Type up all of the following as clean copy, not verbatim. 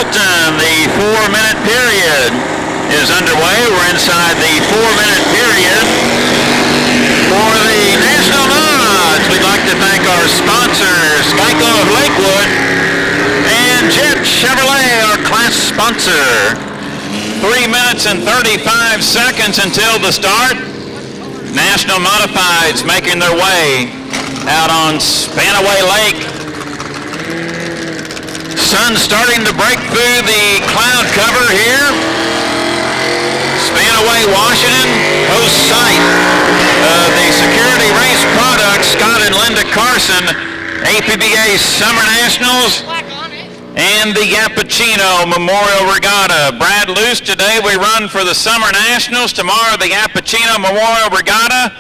Boston. The 4-minute period is underway. We're inside the 4-minute period for the National Mods. We'd like to thank our sponsors, Geico of Lakewood and Jet Chevrolet, our class sponsor. 3 minutes and 35 seconds until the start. National Modifieds making their way out on Spanaway Lake. Sun starting to break through the cloud cover here. Spanaway, Washington, host site of the Security Race Products, Scott and Linda Carson, APBA Summer Nationals, and the Yappuccino Memorial Regatta. Brad Luce, today we run for the Summer Nationals. Tomorrow the Yappuccino Memorial Regatta.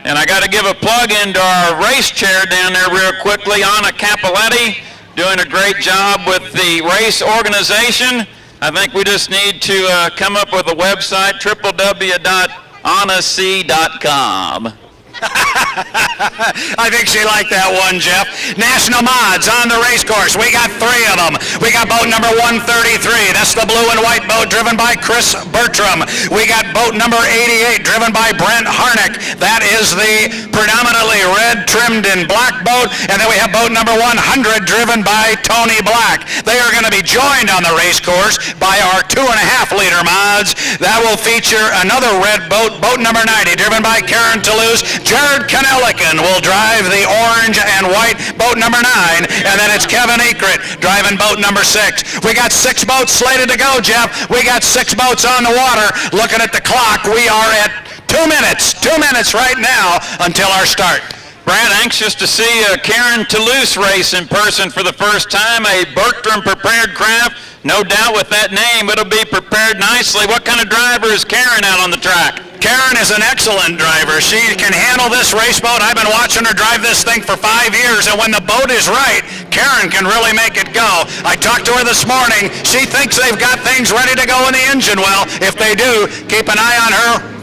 And I got to give a plug into our race chair down there real quickly, Anna Capoletti, doing a great job with the race organization. I think we just need to come up with a website, www.annac.com. I think she liked that one, Jeff. National Mods on the race course. We got 3 of them. We got boat number 133. That's the blue and white boat driven by Chris Bertram. We got boat number 88 driven by Brent Harnick. That is the predominantly red trimmed in black boat. And then we have boat number 100 driven by Tony Black. They are going to be joined on the race course by our 2.5-liter mods. That will feature another red boat, boat number 90, driven by Karen Toulouse. Jared Kanelican will drive the orange and white boat number 9, and then it's Kevin Ekert driving boat number 6. We got 6 boats slated to go, Jeff. We got 6 boats on the water. Looking at the clock, we are at 2 minutes. 2 minutes right now until our start. Brad, anxious to see Karen Toulouse race in person for the first time, a Bertram prepared craft. No doubt with that name, it'll be prepared nicely. What kind of driver is Karen out on the track? Karen is an excellent driver. She can handle this race boat. I've been watching her drive this thing for 5 years, and when the boat is right, Karen can really make it go. I talked to her this morning. She thinks they've got things ready to go in the engine well. If they do, keep an eye on her.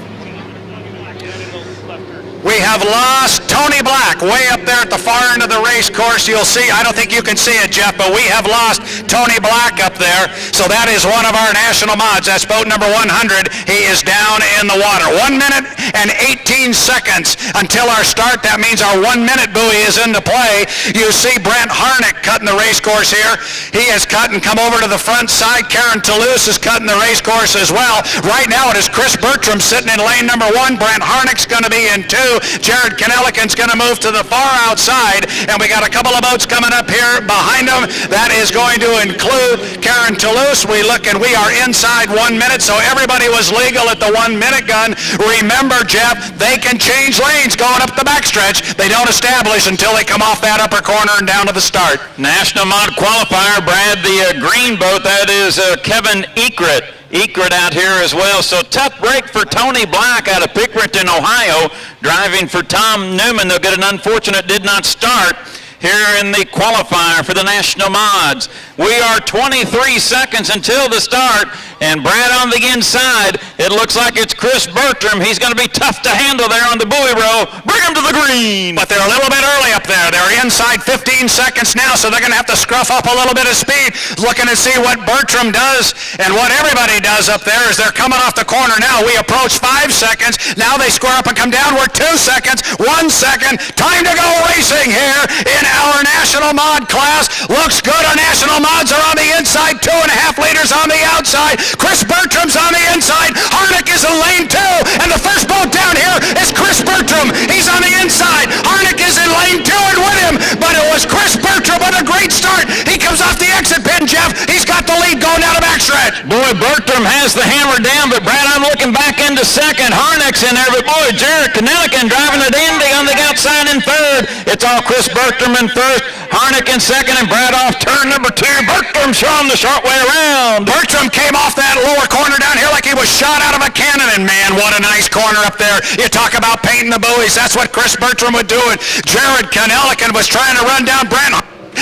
We have lost Tony Black way up there at the far end of the race course. You'll see, I don't think you can see it, Jeff, but we have lost Tony Black up there. So that is one of our national mods. That's boat number 100. He is down in the water. 1 minute and 18 seconds until our start. That means our 1 minute buoy is into play. You see Brent Harnick cutting the race course here. He has cut and come over to the front side. Karen Toulouse is cutting the race course as well. Right now it is Chris Bertram sitting in lane number 1. Brent Harnick's going to be in 2. Jared Kanelican's going to move to the far outside, and we got a couple of boats coming up here behind them. That is going to include Karen Toulouse. We look, and we are inside 1 minute, so everybody was legal at the 1 minute gun. Remember, Jeff, they can change lanes going up the backstretch. They don't establish until they come off that upper corner and down to the start. National Mod Qualifier, Brad, the green boat, that is Kevin Ekert. Ekert out here as well. So tough break for Tony Black out of Pickerington, Ohio, driving for Tom Newman. They'll get an unfortunate did not start here in the qualifier for the National Mods. We are 23 seconds until the start, and Brad on the inside. It looks like it's Chris Bertram. He's going to be tough to handle there on the buoy row. Bring him to the green. But they're a little bit early up there. They're inside 15 seconds now, so they're going to have to scruff up a little bit of speed, looking to see what Bertram does and what everybody does up there as they're coming off the corner now. We approach 5 seconds. Now they square up and come down. We're 2 seconds, 1 second. Time to go racing here in our National Mod class. Looks good. Our National Mods are on the inside, 2.5 liters on the outside. Chris Bertram's on the inside. Harnick is in lane 2, and the first boat down here is Chris Bertram. He's on the inside. Harnick is in lane 2 and with him, but it was Chris Bertram with a great start. He comes off the exit pin, Jeff. He's got the lead going down the backstretch. Boy, Bertram has the hammer down, but Brad, I'm looking back into second. Harnick's in there, but boy, Jared Kanelican driving it in on the outside in third. It's all Chris Bertram in first, Harnick in second, and Brad off turn number 2. Bertram showing the short way around. Bertram came off that lower corner down here like he was shot out of a cannon, and man, what a nice corner up there. You talk about painting the buoys. That's what Chris Bertram would do. Jared Kanelican was trying to run down Brent.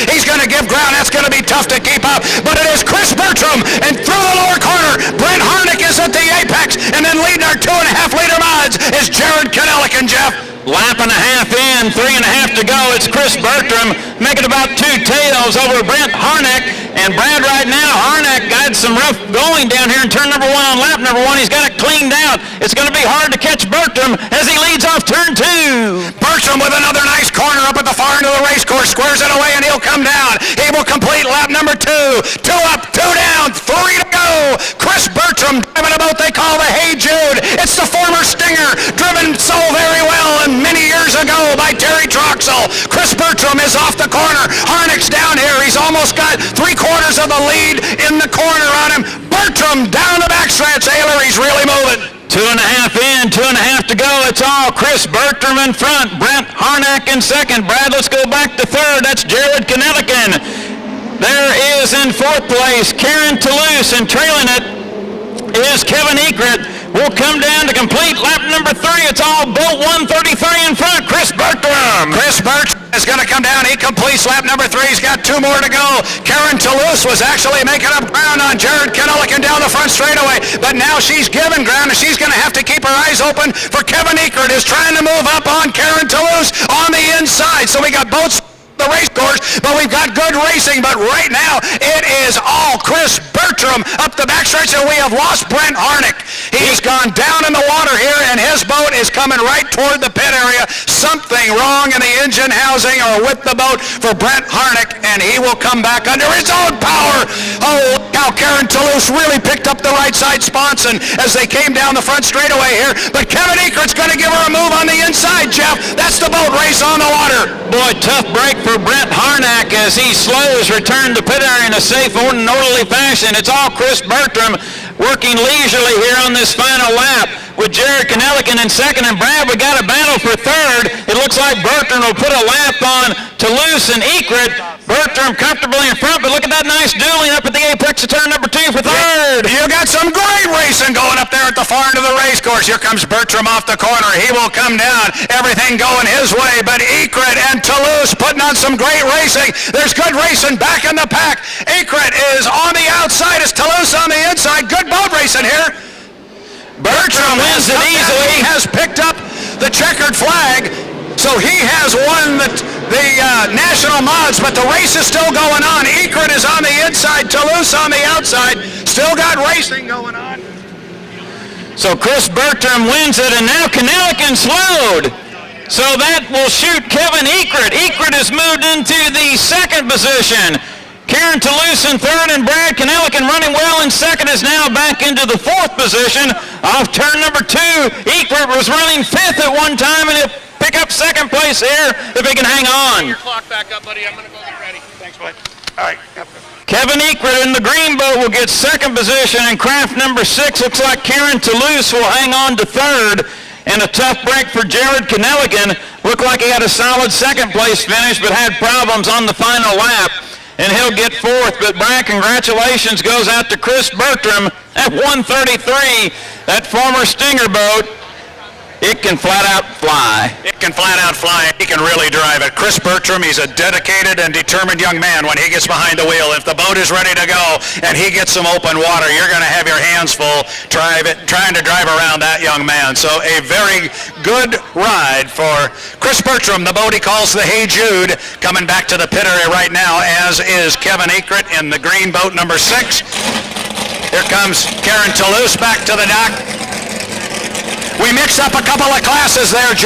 He's going to give ground. That's going to be tough to keep up. But it is Chris Bertram, and through the lower corner, Brent Harnick is at the apex, and then leading our 2.5-liter mods is Jared Kanelican, Jeff. Lap and a half in, 3.5 to go. It's Chris Bertram making about 2 tails over Brent Harnick. And Brad, right now, Harnick tough going down here in turn number 1 on lap number 1. He's got it cleaned out. It's going to be hard to catch Bertram as he leads off turn 2. Bertram with another nice corner up at the far end of the race course, squares it away, and he'll come down. He will complete lap number 2. 2 up, 2 down, 3 to go. Chris Bertram driving a boat they call the Hey Jude. It's the former Stinger, driven so very well and many years ago by Terry Troxel. Chris Bertram is off the corner. Harnick's down here. He's almost got 3/4 of the lead in the corner on him. Bertram down the backstretch. Ayler, he's really moving. 2.5 in, 2.5 to go. It's all Chris Bertram in front. Brent Harnack in second. Brad, let's go back to third. That's Jared Knellican. There is in fourth place Karen Toulouse, and trailing it is Kevin Egret. We'll come down to complete lap number 3. It's all boat 133 in front. Chris Bertram. Chris Bertram is going to come down. He completes lap number 3. He's got 2 more to go. Karen Toulouse was actually making up ground on Jared Knellican down the front straightaway, but now she's given ground, and she's going to have to keep her eyes open for Kevin Egret, who's trying to move up on Karen Toulouse on the inside. So we got boats the race course, but we've got good racing. But right now it is all Chris Bertram up the backstretch, and we have lost Brent Harnick. He's gone down in the water here, and his boat is coming right toward the pit area. Something wrong in the engine housing or with the boat for Brent Harnick, and he will come back under his own power. Oh, look how Karen Toulouse really picked up the right side spots and as they came down the front straightaway here. But Kevin Egret's going to give her a move on the inside, Jeff. That's the boat race on the water. Boy, tough break for Brent Harnack as he slows return to pit area in a safe and orderly fashion. It's all Chris Bertram working leisurely here on this final lap with Jared Knellican in second. And Brad, we got a battle for third. It looks like Bertram will put a lap on Toulouse and Egret. Bertram comfortably in front, but look at that nice dueling up at the apex of turn number 2 for third. You got some great racing going up there at the far end of the race course. Here comes Bertram off the corner. He will come down. Everything going his way, but Egret and Toulouse putting on some great racing. There's good racing back in the pack. Egret is on the outside. It's Toulouse on the inside. Good boat racing here. Bertram wins it easily. He has picked up the checkered flag, so he has won the national mods, but the race is still going on. Egret is on the inside, Toulouse on the outside. Still got racing going on. So Chris Bertram wins it, and now Knellican slowed. So that will shoot Kevin Egret. Egret has moved into the second position. Karen Toulouse in third, and Brad Knellican running well in second is now back into the fourth position off turn number 2. Egret was running fifth at one time, and he'll pick up second place here if he can hang on. Your clock back up, buddy. I'm going to go get ready. Thanks, bud. All right. Kevin Egret in the green boat will get second position, and craft number 6 looks like Karen Toulouse will hang on to third. And a tough break for Jared Knellican. Looked like he had a solid second place finish, but had problems on the final lap, and he'll get fourth. But Brad, congratulations goes out to Chris Bertram at 133. That former Stinger boat, it can flat out fly. It can flat out fly. He can really drive it. Chris Bertram, he's a dedicated and determined young man when he gets behind the wheel. If the boat is ready to go and he gets some open water, you're going to have your hands full trying to drive around that young man. So a very good ride for Chris Bertram, the boat he calls the Hey Jude, coming back to the pit area right now, as is Kevin Egret in the green boat number 6. Here comes Karen Toulouse back to the dock. We mixed up a couple of classes there.